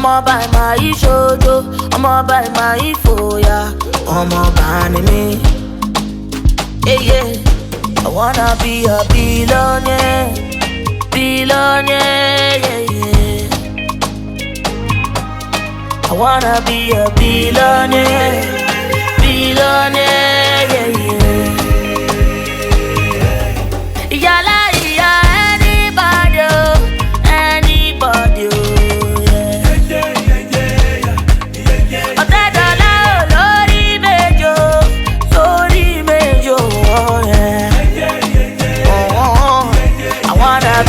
I'ma buy my shojo, I'ma buy my foya, I'ma buy me. Yeah, yeah. I wanna be a billionaire, billionaire, yeah, yeah. I wanna be a billionaire, billionaire, yeah, yeah. Yala, yeah, anybody, anybody.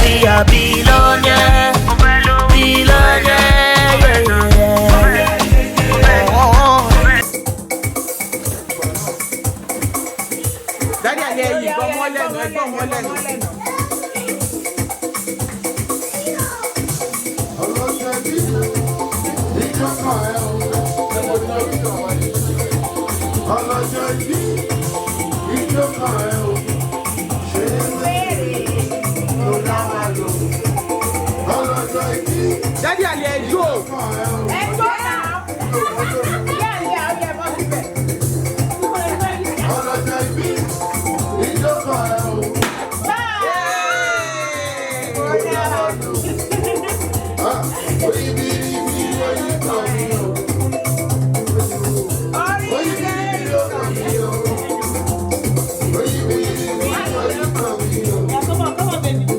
Be a billionaire, billionaire, yeah, yeah. Daddy, I hear you. Go more than. Daddy, I hear you. Let's go now. Come on, baby.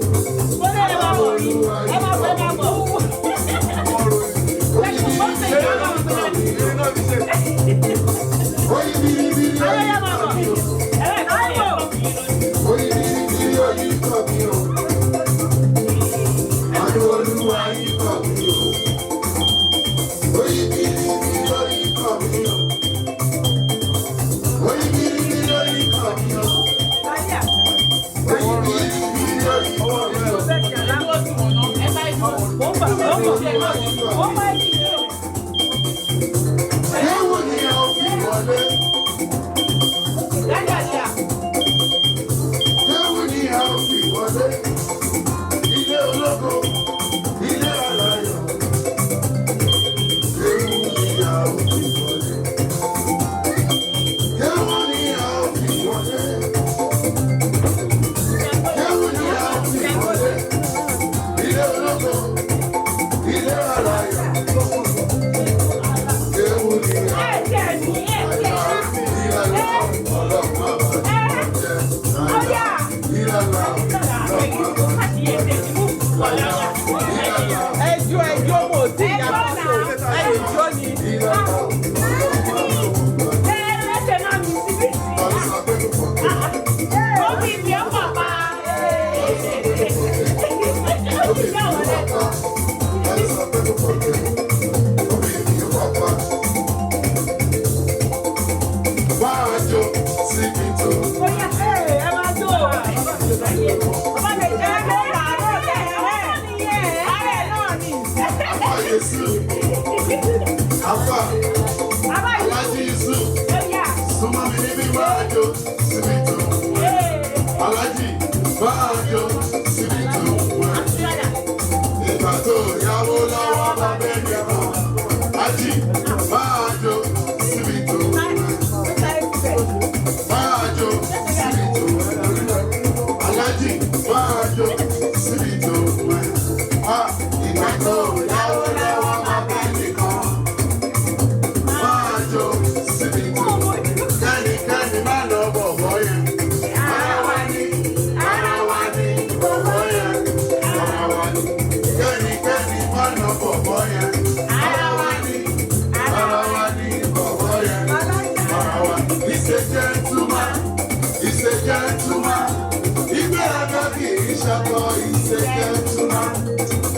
ṣakọ, he's a gentleman.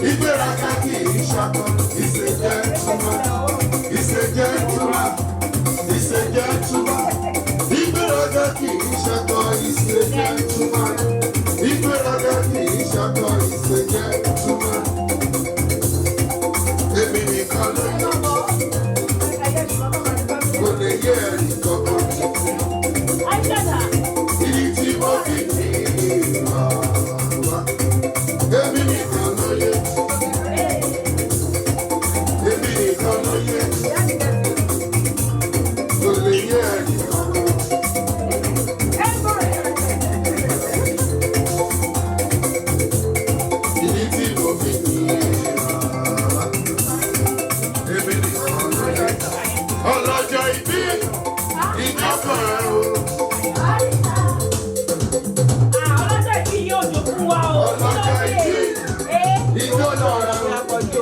Ìgbéraga kì í ṣakọ, he's a gentleman. He's a gentleman. He's a gentleman. Ìgbéraga kì í ṣakọ, he's a gentleman. Ìgbéraga kì í ṣakọ, he's a gentleman. Èmi nìkan ló yọ. Kò lè yé ẹnì kankan. Ìdí tí mo fi ní ìwà wá. Èmi nìkan ló yẹ. Èmi nìkan ló yẹ. Kò lè yé ẹnì kankan. Ìdí tí mo fi ní ìwà wá. Èmi nìkan ló yẹ. Ọlọ́jọ́ ìbí ìjọba ẹ̀ o. Ọlọ́jọ́ ìbí ìjọba ẹ̀ o.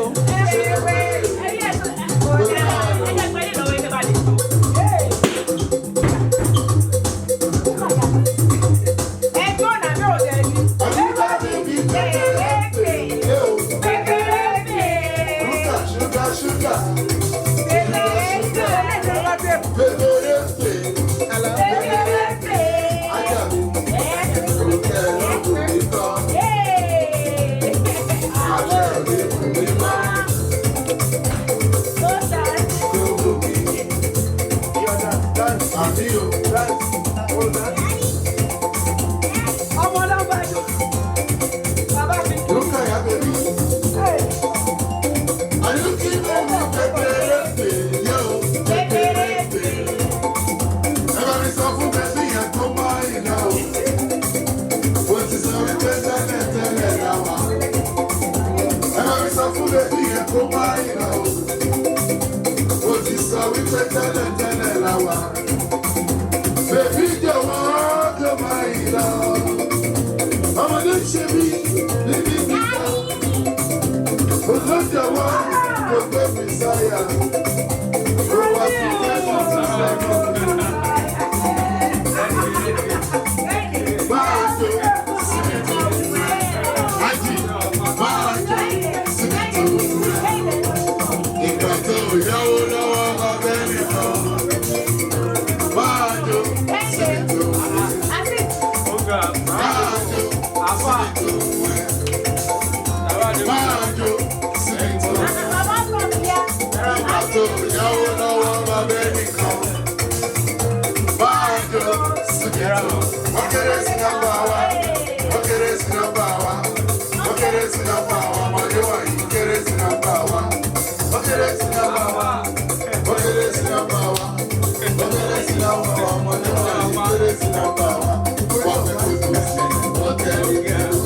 What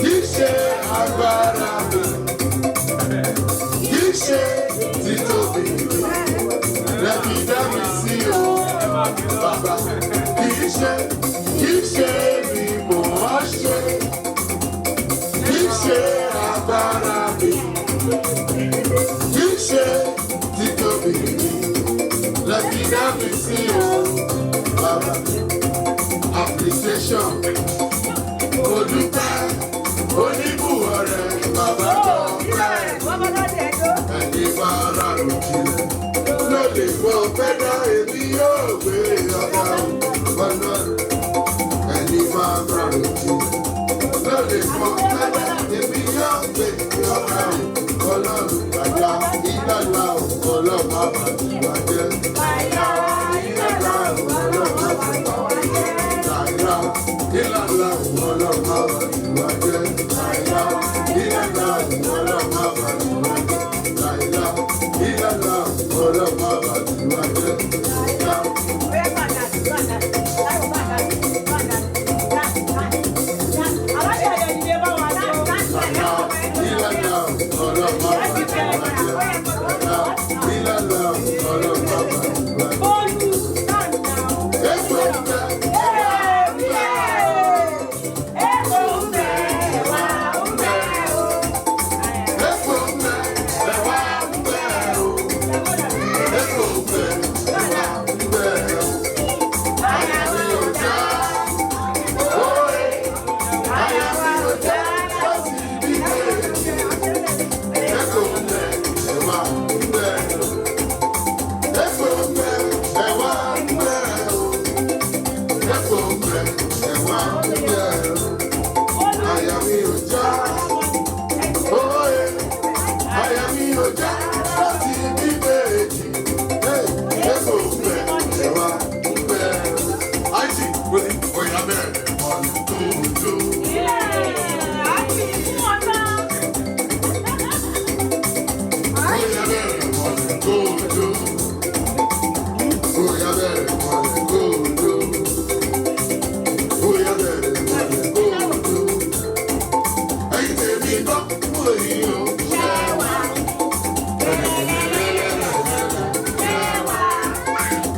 kì í ṣe agbára mi, kì í ṣe títóbi mi, lẹ́bi dá mi sí o, bàbá. Kì í ṣe mi mò ń ṣe, kì í ṣe agbára mi, kì í ṣe títóbi mi, lẹ́bi dá mi sí o, bàbá. Appreciation, mo dúpẹ́, oníbùwọ̀ rẹ̀ bàbá tó pẹ́. Ẹni máa rà lókìlẹ̀, ló lè gbọ́ pẹ́dá èmi yóò gbé ọ̀gá ọ̀nà rẹ̀. Ẹni máa rà lókìlẹ̀, ló lè gbọ́ pẹ́dá èmi yóò gbé ọ̀gá ọlọ́run gbàgbá ìlànà ọlọ́run àbàtìwájẹ́. Ìlànà ọlọ́run àbàtìwájẹ́. Ìlànà ọlọ́run àbàtìwájẹ́. Ìlànà ọlọ́run àbàtìwájẹ́. Ìlànà ọlọ́run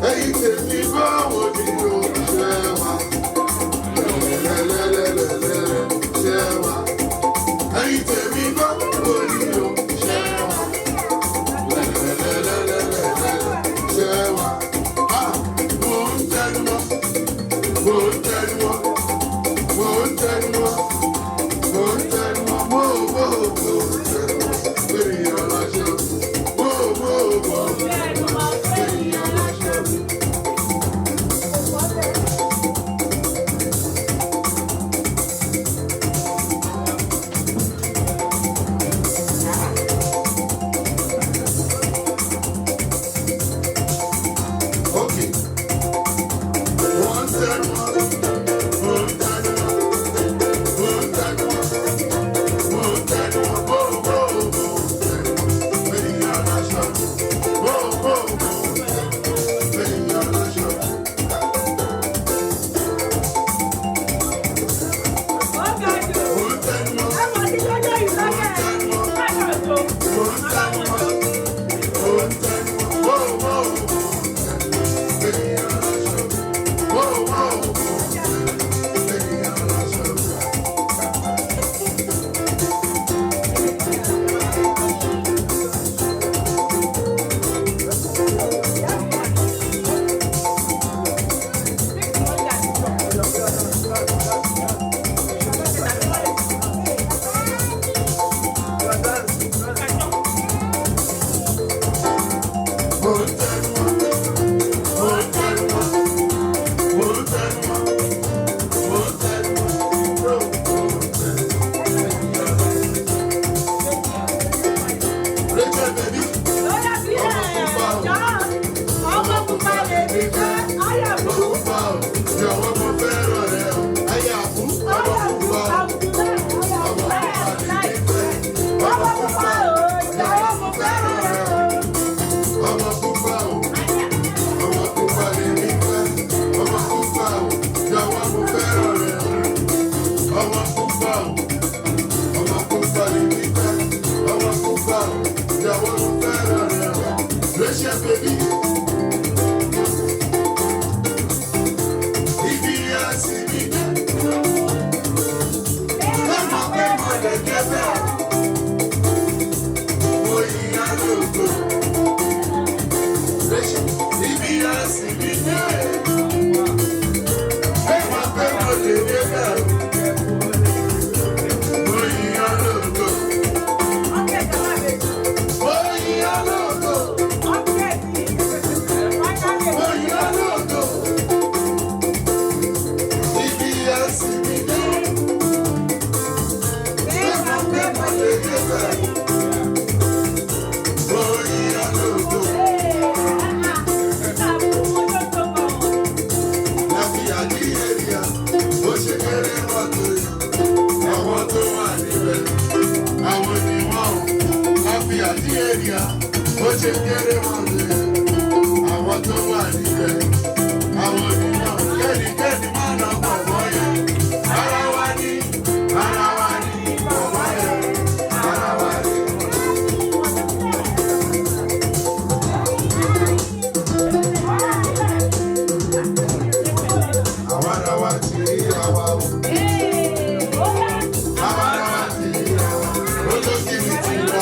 Hey, ọmọ púpọ̀ ọmọ púpọ̀ ní pípẹ́ ọmọ púpọ̀ ìyàwó ló fẹ́ràn rẹ̀ lóṣẹ́ bèbí. Ibi àsìmí lọ́mọ pé mo lè débẹ̀ mo yíyá lóko lóṣẹ́ ibi àsìmí lọ́mọ pé mo lè débẹ̀. Ó ṣe kéré wọn lè àwọn tó wà níbẹ̀ àwọn ènìyàn kẹ́nikẹ́ni máa nà bọ̀bọ̀ yẹn ara wa ní bọ̀bọ̀ yẹn ara wa ní. Àwa ara wa ti rí àwa o. Àwa ara wa ti rí àwa o. Olókì mi ti lọ.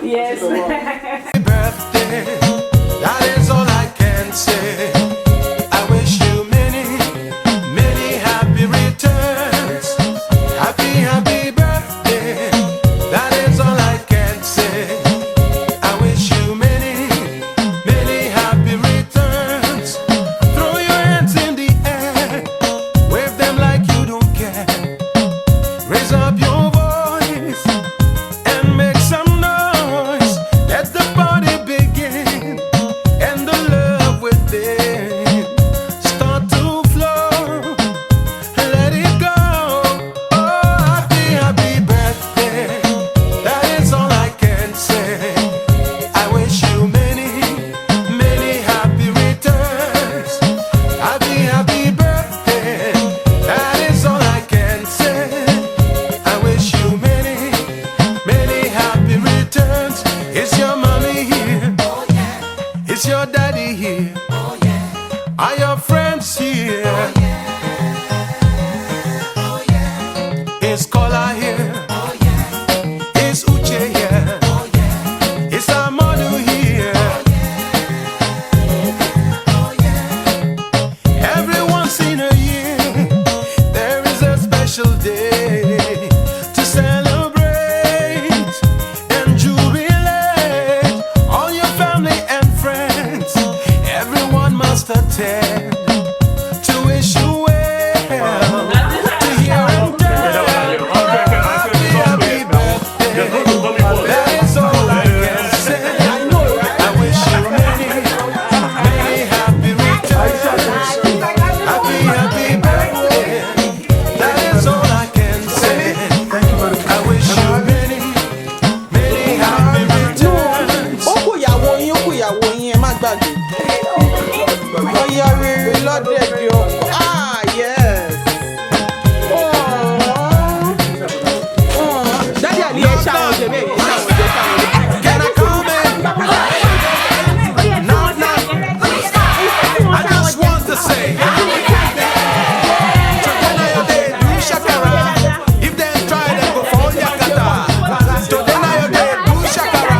Yes. Birthday, that is all I can say. I wish you many, many happy returns. Happy, happy birthday, that is all I can say. I wish you many, many happy returns. Throw your hands in the air, wave them like you don't care. Raise up your voice and make some noise. Let the party begin. feeling start to flow. Let it go. Oh, happy, happy birthday. That is all I can say. I wish you many, many happy returns. Happy, happy birthday. That is all I can say. I wish you many, many happy returns. Is your mommy here? Oh yeah. Is your daddy here? Oh yeah. Are your friends here? Oh yeah. Oh yeah. Is Kola here? Oh yeah. Is Uche here? Oh yeah. Is Amadu here? Oh yeah. Every once in a year, there is a special day to celebrate and jubilate. All your family and friends, everyone must attend to wish you well, to hear and tell. Happy, happy birthday. That is all I can say. I wish you many, many happy returns. Happy, happy birthday. That is all I can say. I wish you many, many happy returns. Ó kú ìyàwó yín, ẹ má gbàgbé. Ọya rere lọ́dẹ̀dẹ̀ ọkọ. Ah, yes. Dádì àlè ẹ ṣàwọn jẹ bẹ́ẹ̀, ẹ ṣàwọn jẹ ṣàwọn jẹ. Can I come in? No, no. I just want to say, today na your day, do shakara. If they try, they go for Yakata. Today na your day, do shakara.